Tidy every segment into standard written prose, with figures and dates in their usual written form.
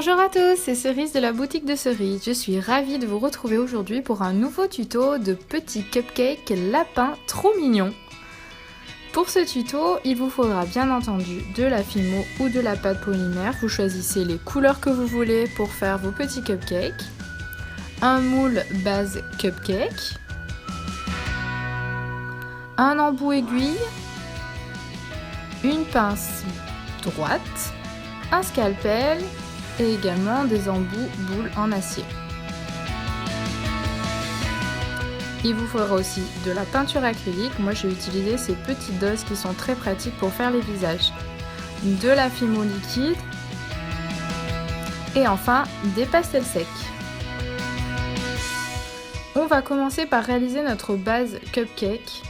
Bonjour à tous, c'est Cerise de la boutique de Cerise. Je suis ravie de vous retrouver aujourd'hui pour un nouveau tuto de petits cupcakes lapins trop mignons. Pour ce tuto, il vous faudra bien entendu de la Fimo ou de la pâte polymère. Vous choisissez les couleurs que vous voulez pour faire vos petits cupcakes. Un moule base cupcake. Un embout aiguille. Une pince droite. Un scalpel. Et également des embouts boules en acier. Il vous faudra aussi de la peinture acrylique. Moi j'ai utilisé ces petites doses qui sont très pratiques pour faire les visages. De la Fimo liquide. Et enfin des pastels secs. On va commencer par réaliser notre base cupcake.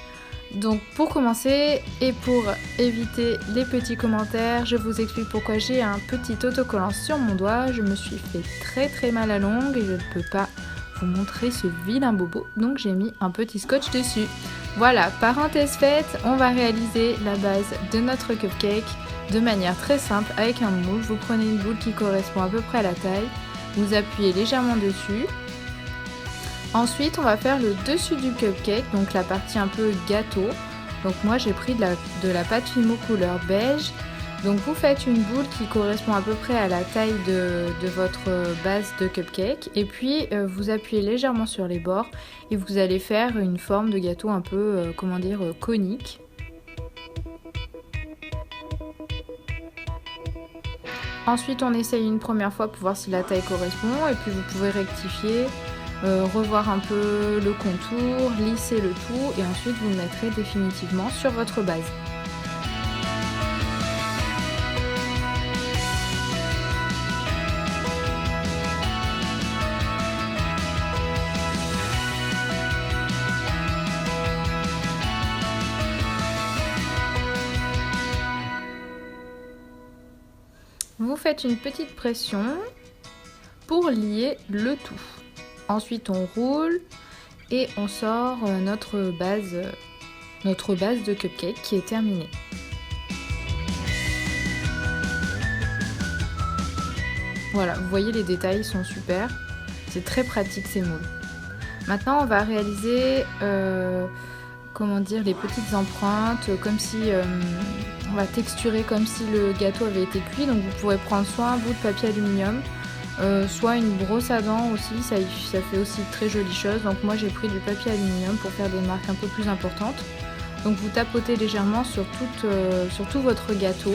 Donc pour commencer et pour éviter les petits commentaires, je vous explique pourquoi j'ai un petit autocollant sur mon doigt. Je me suis fait très mal à l'ongle et je ne peux pas vous montrer ce vilain bobo. Donc j'ai mis un petit scotch dessus. Voilà, parenthèse faite, on va réaliser la base de notre cupcake de manière très simple avec un moule. Vous prenez une boule qui correspond à peu près à la taille, vous appuyez légèrement dessus. Ensuite, on va faire le dessus du cupcake, donc la partie un peu gâteau. Donc moi, j'ai pris de la pâte Fimo couleur beige. Donc vous faites une boule qui correspond à peu près à la taille de votre base de cupcake. Et puis, vous appuyez légèrement sur les bords et vous allez faire une forme de gâteau un peu, conique. Ensuite, on essaye une première fois pour voir si la taille correspond. Et puis, vous pouvez rectifier. Revoir un peu le contour, lisser le tout et ensuite vous le mettrez définitivement sur votre base. Vous faites une petite pression pour lier le tout. Ensuite, on roule et on sort notre base de cupcake qui est terminée. Voilà, vous voyez les détails sont super. C'est très pratique ces moules. Maintenant, on va réaliser les petites empreintes, comme si on va texturer comme si le gâteau avait été cuit. Donc vous pourrez prendre soit un bout de papier aluminium, soit une brosse à dents aussi, ça fait aussi de très jolies choses. Donc moi j'ai pris du papier aluminium pour faire des marques un peu plus importantes. Donc vous tapotez légèrement sur tout votre gâteau.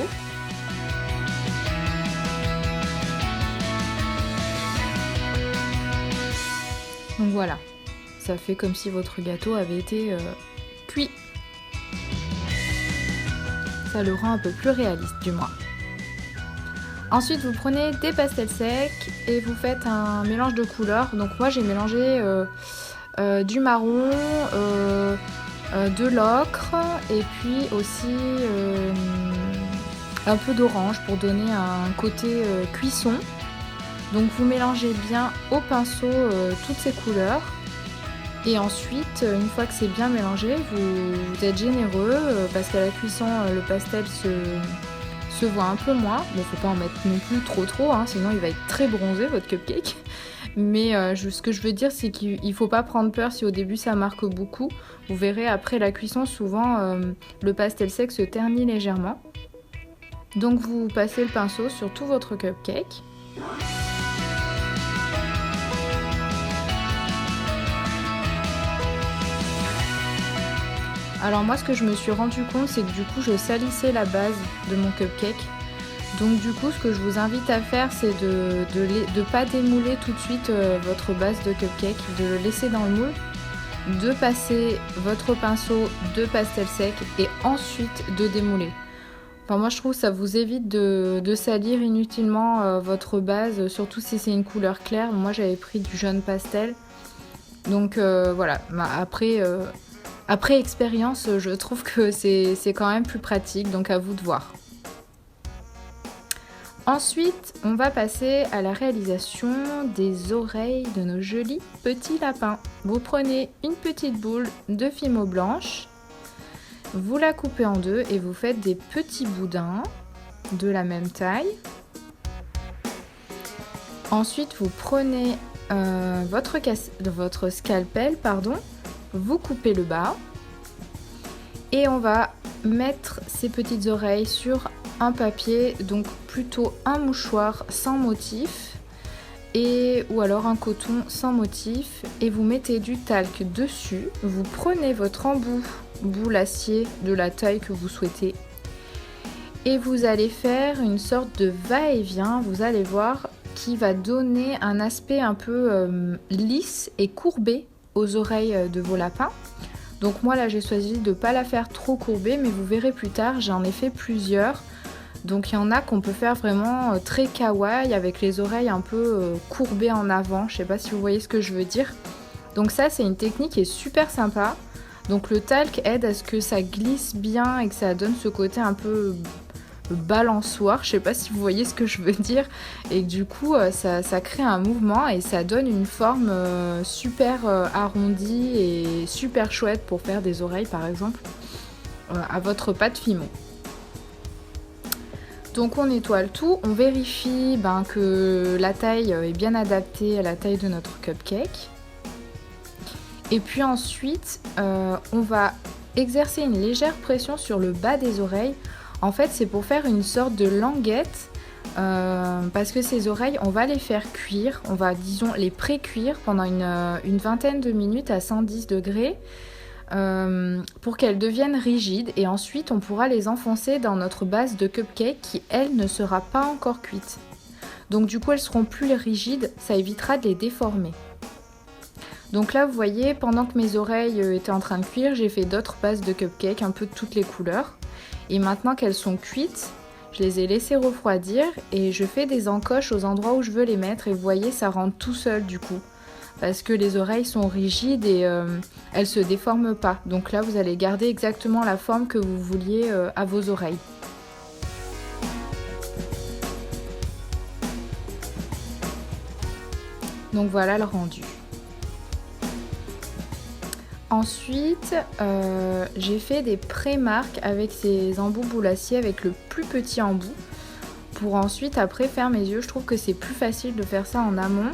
Donc voilà, ça fait comme si votre gâteau avait été cuit. Ça le rend un peu plus réaliste du moins. Ensuite, vous prenez des pastels secs et vous faites un mélange de couleurs. Donc moi, j'ai mélangé du marron, de l'ocre et puis aussi un peu d'orange pour donner un côté cuisson. Donc vous mélangez bien au pinceau toutes ces couleurs. Et ensuite, une fois que c'est bien mélangé, vous êtes généreux parce qu'à la cuisson, le pastel se voit un peu moins. Bon, faut pas en mettre non plus trop, hein, sinon il va être très bronzé votre cupcake. Mais ce que je veux dire, c'est qu'il faut pas prendre peur si au début ça marque beaucoup. Vous verrez après la cuisson, souvent le pastel sec se ternit légèrement. Donc vous passez le pinceau sur tout votre cupcake. Alors moi ce que je me suis rendu compte, c'est que du coup je salissais la base de mon cupcake. Donc du coup ce que je vous invite à faire, c'est de pas démouler tout de suite votre base de cupcake, de le laisser dans le moule, de passer votre pinceau de pastel sec et ensuite de démouler. Enfin moi je trouve que ça vous évite de salir inutilement votre base, surtout si c'est une couleur claire. Moi j'avais pris du jaune pastel. Donc voilà, après expérience, je trouve que c'est quand même plus pratique, donc à vous de voir. Ensuite, on va passer à la réalisation des oreilles de nos jolis petits lapins. Vous prenez une petite boule de Fimo blanche, vous la coupez en deux et vous faites des petits boudins de la même taille. Ensuite, vous prenez votre scalpel, vous coupez le bas et on va mettre ces petites oreilles sur un papier, donc plutôt un mouchoir sans motif ou alors un coton sans motif, et vous mettez du talc dessus. Vous prenez votre embout, boule acier de la taille que vous souhaitez, et vous allez faire une sorte de va-et-vient, vous allez voir, qui va donner un aspect un peu lisse et courbé aux oreilles de vos lapins. Donc moi là j'ai choisi de ne pas la faire trop courbée, mais vous verrez plus tard, j'en ai fait plusieurs. Donc il y en a qu'on peut faire vraiment très kawaii, avec les oreilles un peu courbées en avant, je sais pas si vous voyez ce que je veux dire. Donc ça c'est une technique qui est super sympa. Donc le talc aide à ce que ça glisse bien et que ça donne ce côté un peu balançoire, je sais pas si vous voyez ce que je veux dire, et du coup ça crée un mouvement et ça donne une forme super arrondie et super chouette pour faire des oreilles par exemple à votre pâte Fimo. Donc on étoile tout, on vérifie que la taille est bien adaptée à la taille de notre cupcake, et puis ensuite on va exercer une légère pression sur le bas des oreilles. En fait, c'est pour faire une sorte de languette, parce que ces oreilles, on va les faire cuire, on va, disons, les pré-cuire pendant une vingtaine de minutes à 110 degrés pour qu'elles deviennent rigides, et ensuite on pourra les enfoncer dans notre base de cupcake qui, elle, ne sera pas encore cuite. Donc du coup, elles seront plus rigides, ça évitera de les déformer. Donc là, vous voyez, pendant que mes oreilles étaient en train de cuire, j'ai fait d'autres bases de cupcake, un peu de toutes les couleurs. Et maintenant qu'elles sont cuites, je les ai laissées refroidir et je fais des encoches aux endroits où je veux les mettre. Et vous voyez, ça rentre tout seul du coup, parce que les oreilles sont rigides et elles se déforment pas. Donc là, vous allez garder exactement la forme que vous vouliez à vos oreilles. Donc voilà le rendu. Ensuite, j'ai fait des pré-marques avec ces embouts boule acier avec le plus petit embout pour ensuite après faire mes yeux. Je trouve que c'est plus facile de faire ça en amont,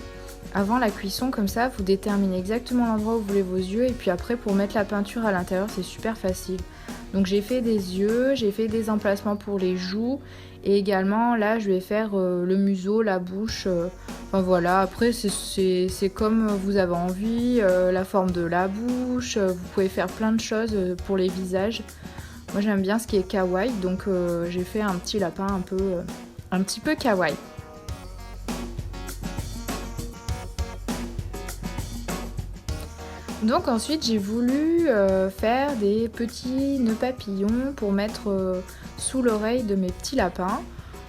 avant la cuisson, comme ça vous déterminez exactement l'endroit où vous voulez vos yeux, et puis après pour mettre la peinture à l'intérieur c'est super facile. Donc j'ai fait des yeux, j'ai fait des emplacements pour les joues, et également là je vais faire le museau, la bouche, enfin voilà, après c'est comme vous avez envie, la forme de la bouche, vous pouvez faire plein de choses pour les visages. Moi j'aime bien ce qui est kawaii, donc j'ai fait un petit lapin un petit peu kawaii. Donc ensuite j'ai voulu faire des petits nœuds papillons pour mettre sous l'oreille de mes petits lapins.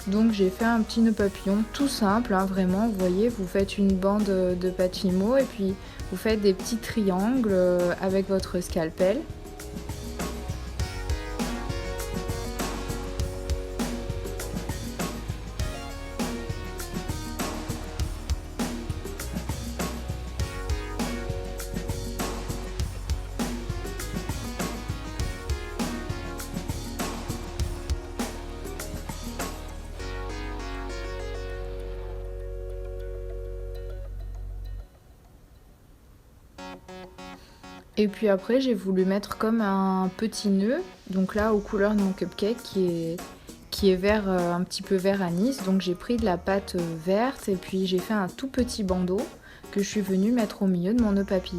Donc j'ai fait un petit nœud papillon tout simple, hein, vraiment, vous voyez, vous faites une bande de pâte Fimo et puis vous faites des petits triangles avec votre scalpel. Et puis après j'ai voulu mettre comme un petit nœud, donc là aux couleurs de mon cupcake qui est vert, un petit peu vert anis. Donc j'ai pris de la pâte verte et puis j'ai fait un tout petit bandeau que je suis venue mettre au milieu de mon nœud papillon.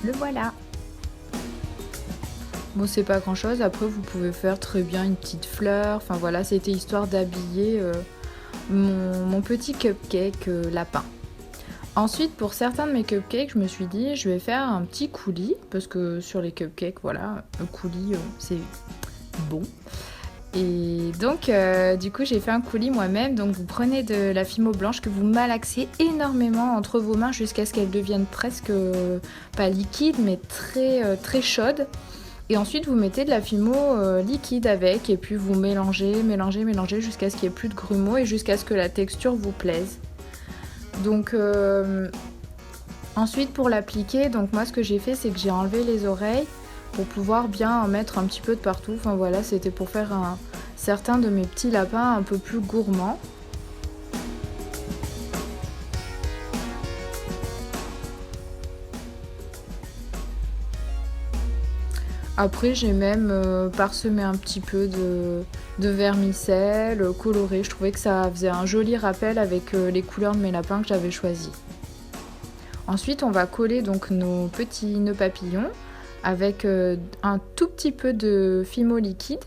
Le voilà. Bon, c'est pas grand chose, après vous pouvez faire très bien une petite fleur, enfin voilà, c'était histoire d'habiller mon petit cupcake lapin. Ensuite, pour certains de mes cupcakes, je me suis dit je vais faire un petit coulis, parce que sur les cupcakes, voilà, un coulis c'est bon. Et donc, du coup, j'ai fait un coulis moi-même. Donc, vous prenez de la Fimo blanche que vous malaxez énormément entre vos mains jusqu'à ce qu'elle devienne presque, pas liquide, mais très chaude. Et ensuite, vous mettez de la Fimo liquide avec. Et puis, vous mélangez jusqu'à ce qu'il n'y ait plus de grumeaux et jusqu'à ce que la texture vous plaise. Donc, ensuite, pour l'appliquer, donc moi, ce que j'ai fait, c'est que j'ai enlevé les oreilles pour pouvoir bien en mettre un petit peu de partout. Enfin voilà, c'était pour faire certains de mes petits lapins un peu plus gourmands. Après, j'ai même parsemé un petit peu de vermicelle coloré. Je trouvais que ça faisait un joli rappel avec les couleurs de mes lapins que j'avais choisis. Ensuite, on va coller donc nos petits nœuds papillons avec un tout petit peu de Fimo liquide.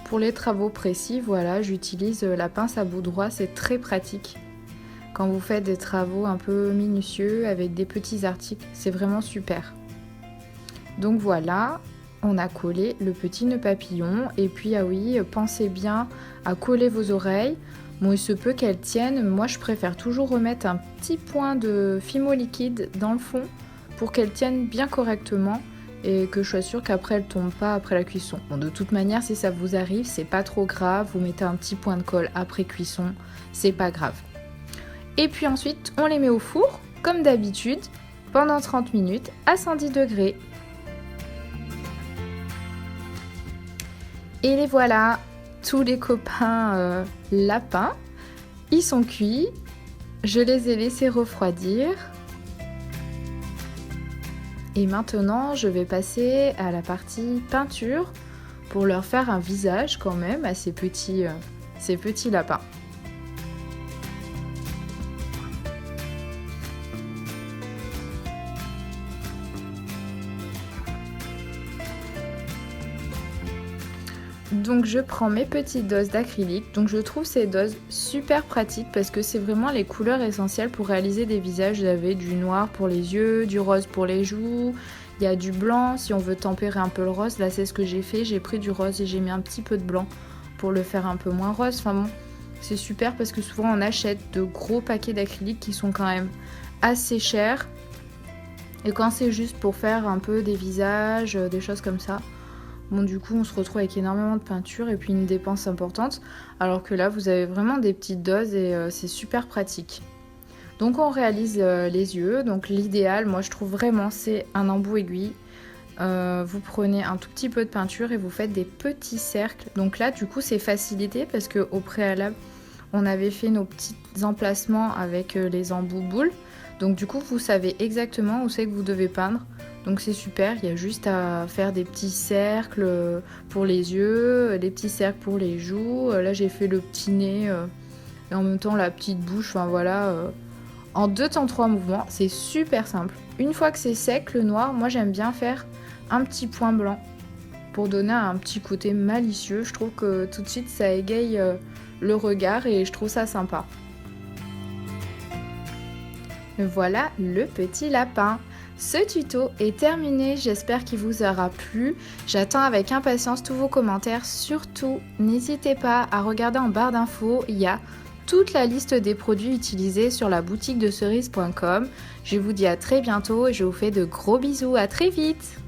Pour les travaux précis, voilà, j'utilise la pince à bout droit, c'est très pratique. Quand vous faites des travaux un peu minutieux avec des petits articles, c'est vraiment super. Donc voilà, on a collé le petit nœud papillon. Et puis ah oui, pensez bien à coller vos oreilles. Bon, il se peut qu'elles tiennent. Moi, je préfère toujours remettre un petit point de Fimo liquide dans le fond pour qu'elles tiennent bien correctement et que je sois sûre qu'après elles ne tombent pas après la cuisson. Bon, de toute manière, si ça vous arrive, c'est pas trop grave. Vous mettez un petit point de colle après cuisson, c'est pas grave. Et puis ensuite, on les met au four, comme d'habitude, pendant 30 minutes à 110 degrés. Et les voilà, tous les copains lapins, ils sont cuits. Je les ai laissés refroidir. Et maintenant, je vais passer à la partie peinture pour leur faire un visage quand même à ces petits lapins. Donc je prends mes petites doses d'acrylique. Donc je trouve ces doses super pratiques parce que c'est vraiment les couleurs essentielles pour réaliser des visages. Vous avez du noir pour les yeux, du rose pour les joues, il y a du blanc si on veut tempérer un peu le rose. Là c'est ce que j'ai fait, j'ai pris du rose et j'ai mis un petit peu de blanc pour le faire un peu moins rose. Enfin bon, c'est super parce que souvent on achète de gros paquets d'acrylique qui sont quand même assez chers. Et quand c'est juste pour faire un peu des visages, des choses comme ça, bon, du coup, on se retrouve avec énormément de peinture et puis une dépense importante. Alors que là, vous avez vraiment des petites doses et c'est super pratique. Donc, on réalise les yeux. Donc, l'idéal, moi, je trouve vraiment, c'est un embout aiguille. Vous prenez un tout petit peu de peinture et vous faites des petits cercles. Donc là, du coup, c'est facilité parce qu'au préalable, on avait fait nos petits emplacements avec les embouts boules. Donc, du coup, vous savez exactement où c'est que vous devez peindre. Donc c'est super, il y a juste à faire des petits cercles pour les yeux, des petits cercles pour les joues. Là j'ai fait le petit nez et en même temps la petite bouche, enfin voilà. En 2 temps 3 mouvements, c'est super simple. Une fois que c'est sec, le noir, moi j'aime bien faire un petit point blanc pour donner un petit côté malicieux. Je trouve que tout de suite ça égaye le regard et je trouve ça sympa. Voilà le petit lapin. Ce tuto est terminé, j'espère qu'il vous aura plu. J'attends avec impatience tous vos commentaires. Surtout, n'hésitez pas à regarder en barre d'infos, il y a toute la liste des produits utilisés sur la boutique de cerise.com. Je vous dis à très bientôt et je vous fais de gros bisous, à très vite!